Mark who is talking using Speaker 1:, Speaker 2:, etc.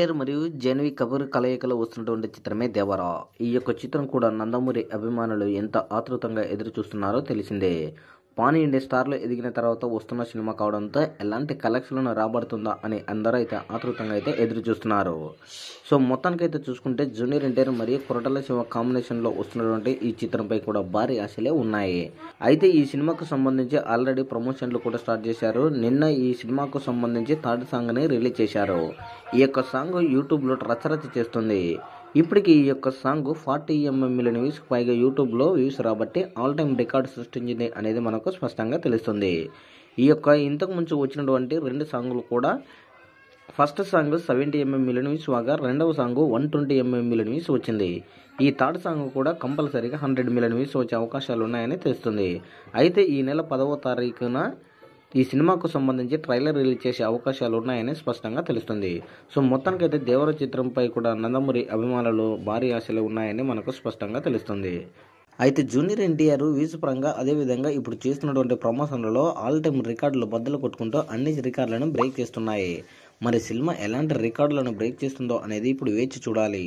Speaker 1: ఎన్టీఆర్ మరియు జాహ్నవి కపూర్ కలయికలో వస్తున్నటువంటి చిత్రమే దేవరా. ఈ యొక్క చిత్రం కూడా నందమూరి అభిమానులు ఎంత ఆతృతంగా ఎదురు చూస్తున్నారో తెలిసిందే. పాన్ ఇండియా స్టార్లో ఎదిగిన తర్వాత వస్తున్న సినిమా కావడంతో ఎలాంటి కలెక్షన్లను రాబడుతుందా అని అందరూ అయితే ఆతృతంగా అయితే ఎదురు చూస్తున్నారు. సో మొత్తానికైతే చూసుకుంటే జూనియర్ ఎన్టీఆర్ మరియు కొరటాల శివ కాంబినేషన్లో వస్తున్నటువంటి ఈ చిత్రంపై కూడా భారీ ఆశలే ఉన్నాయి. అయితే ఈ సినిమాకు సంబంధించి ఆల్రెడీ ప్రమోషన్లు కూడా స్టార్ట్ చేశారు. నిన్న ఈ సినిమాకు సంబంధించి థర్డ్ సాంగ్ని రిలీజ్ చేశారు. ఈ యొక్క సాంగ్ యూట్యూబ్లో రచరచ చేస్తుంది. ఇప్పటికి ఈ యొక్క సాంగ్ 40 మిలియన్ వ్యూస్ పైగా యూట్యూబ్లో వ్యూస్ రాబట్టి ఆల్ టైమ్ రికార్డు సృష్టించింది అనేది మనకు స్పష్టంగా తెలుస్తుంది. ఈ యొక్క ఇంతకు ముందు వచ్చినటువంటి 2 సాంగులు కూడా first song 70 million views Wagah రెండవ సాంగ్ 120 మిలియన్ వ్యూస్ వచ్చింది. ఈ థర్డ్ సాంగ్ కూడా కంపల్సరీగా 100 మిలియన్ వ్యూస్ వచ్చే అవకాశాలు ఉన్నాయని తెలుస్తుంది. అయితే ఈ నెల 10వ తారీఖున ఈ సినిమాకు సంబంధించి ట్రైలర్ రిలీజ్ చేసే అవకాశాలు ఉన్నాయని స్పష్టంగా తెలుస్తుంది. సో మొత్తానికైతే దేవర చిత్రంపై కూడా నందమూరి అభిమానులు భారీ ఆశలు ఉన్నాయని మనకు స్పష్టంగా తెలుస్తుంది. అయితే జూనియర్ ఎన్టీఆర్ వ్యూస్ పరంగా అదేవిధంగా ఇప్పుడు చేస్తున్నటువంటి ప్రమోషన్లలో ఆల్ టైమ్ రికార్డులు బద్దలు కొట్టుకుంటూ అన్ని రికార్డులను బ్రేక్ చేస్తున్నాయి. మరి సినిమా ఎలాంటి రికార్డులను బ్రేక్ చేస్తుందో అనేది ఇప్పుడు వేచి చూడాలి.